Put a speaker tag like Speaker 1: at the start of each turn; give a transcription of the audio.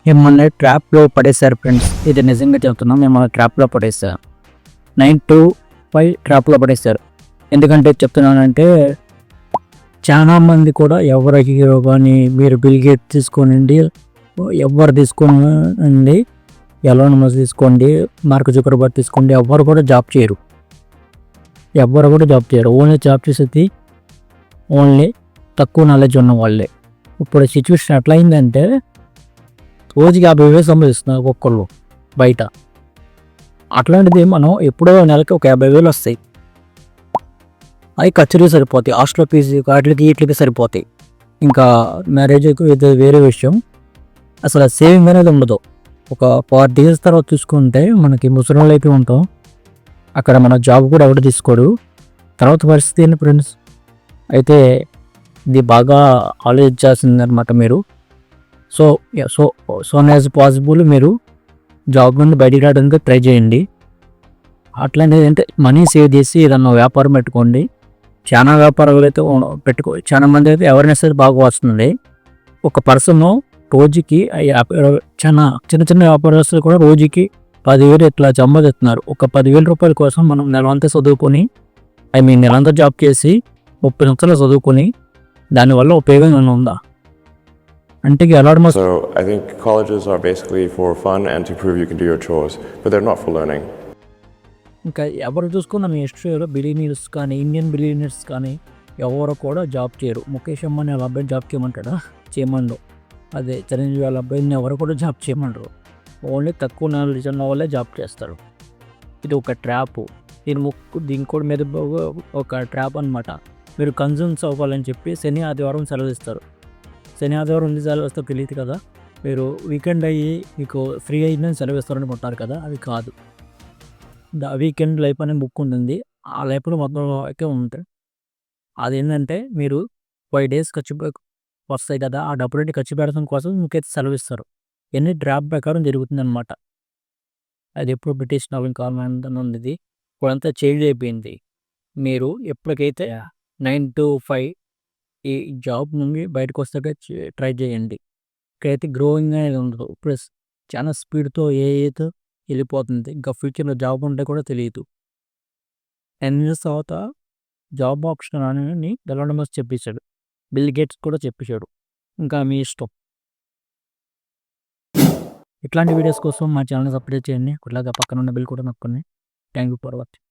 Speaker 1: మిమ్మల్ని ట్రాప్లో పడేశారు ఫ్రెండ్స్. ఇది నిజంగా చెప్తున్నాం, మిమ్మల్ని ట్రాప్లో పడేశారు. 9 to 5 ట్రాప్లో పడేశారు. ఎందుకంటే చెప్తున్నానంటే చాలా మంది కూడా ఎవరి హీరో కానీ మీరు బిల్ గేట్ తీసుకోనండి, ఎవరు తీసుకోనండి, ఎలాన్ మస్క్ తీసుకోండి, మార్క్ జుకర్బర్గ్ తీసుకోండి, ఎవరు కూడా జాబ్ చేయరు. ఓన్లీ జాబ్ చేసేది ఓన్లీ తక్కువ నాలెడ్జ్ ఉన్న వాళ్ళే. ఇప్పుడు సిచ్యువేషన్ ఎట్లా అయిందంటే రోజుకి 50,000 సంపాదిస్తున్నారు ఒక్కొక్కళ్ళు బయట. అట్లాంటిది మనం ఎప్పుడో నెలకి ఒక 50,000 వస్తాయి. అవి ఖర్చులకి సరిపోతాయి, హాస్టల్ ఫీజు వాటికి వీటికి సరిపోతాయి. ఇంకా మ్యారేజ్కి ఇది వేరే విషయం. అసలు సేవింగ్ అనేది ఉండదు. ఒక 40 years తర్వాత చూసుకుంటే మనకి ముసలి అయితే ఉంటాం. అక్కడ మన జాబ్ కూడా ఎవరు తీసుకోడు. తర్వాత పరిస్థితి ఏంటి ఫ్రెండ్స్? అయితే ఇది బాగా ఆలోచించాల్సిందనమాట మీరు. సో సో సోన్ యాజ్ పాసిబుల్ మీరు జాబ్ నుండి బయటికి రావడానికి ట్రై చేయండి. అట్లాంటిది అంటే మనీ సేవ్ చేసి ఏదన్నా వ్యాపారం పెట్టుకోండి. చాలా వ్యాపారాలు అయితే చాలా మంది అయితే అవేర్నెస్ అయితే బాగా వస్తుంది. ఒక పర్సన్ రోజుకి చాలా చిన్న చిన్న వ్యాపారస్తులు కూడా రోజుకి 10,000 ఇట్లా సంపాదిస్తున్నారు. ఒక 10,000 రూపాయల కోసం మనం నెలంతా చదువుకొని నెలంతా జాబ్ చేసి 30 సంవత్సరాలు చదువుకొని దానివల్ల ఉపయోగం ఏమైనా ఉందా? అంటే allot
Speaker 2: So I think colleges are basically for fun and to prove you can do your chores, but they're not for learning.
Speaker 1: ఇంకా ఎవరు చూసుకున్న మీ హిస్టరీలో బిలియనీర్స్ కానీ ఇండియన్ బిలియనీర్స్ కానీ ఎవరు కూడా జాబ్ చేయరు. ముఖేష్ అంబానీ వాళ్ళ అబ్బాయిని జాబ్ చేయమంటాడా? చేయమండు. అదే చిరంజీవి వాళ్ళ అబ్బాయిని ఎవరు కూడా జాబ్ చేయమంటారు. ఓన్లీ తక్కువ నాలెడ్జ్ ఉన్న వాళ్ళే జాబ్ చేస్తారు. ఇది ఒక ట్రాప్. దీని కూడా మీద ఒక ట్రాప్ అనమాట. మీరు కన్జ్యూమ్స్ అవ్వాలని చెప్పి శని ఆదివారం సెలవు ఇస్తారు. శని ఆదివారం ఎన్ని సెలవు ఇస్తారో తెలియదు కదా. మీరు వీకెండ్ అయ్యి మీకు ఫ్రీ అయిందని సెలవు ఇస్తారనుకుంటారు కదా, అవి కాదు. వీకెండ్ లైఫ్ అనే బుక్ ఉంటుంది. ఆ లైఫ్లో మొత్తం అయితే ఉంటాయి. అదేంటంటే మీరు 5 days ఖర్చు వస్తాయి కదా, ఆ డబ్బులు ఖర్చు పెట్టడం కోసం మీకైతే సెలవు ఇస్తారు. ఎన్ని డ్రాప్ ప్రకారం జరుగుతుంది అనమాట. అది ఎప్పుడు బ్రిటిష్ నవీన్ కాలం ఉంది. ఇప్పుడంతా చేంజ్ అయిపోయింది. మీరు ఎప్పటికైతే 9 to 5 ఈ జాబ్ నుండి బయటకు వస్తాక ట్రై చేయండి. ఇక్కడైతే గ్రోయింగ్ అనేది ఉండదు. ప్లస్ చాలా స్పీడ్తో ఏదో వెళ్ళిపోతుంది. ఇంకా ఫ్యూచర్లో జాబ్ ఉంటే కూడా తెలియదు. 10 years తర్వాత జాబ్ ఆప్షన్ అని ఎలాన్ మస్క్ చెప్పేశాడు. బిల్ గేట్స్ కూడా చెప్పేశాడు. ఇంకా మీ ఇష్టం. ఇట్లాంటి వీడియోస్ కోసం మా ఛానల్ సబ్స్క్రైబ్ చేయండి. ఇలాగా పక్కన ఉన్న బిల్ కూడా నొక్కండి. Thank you for watching.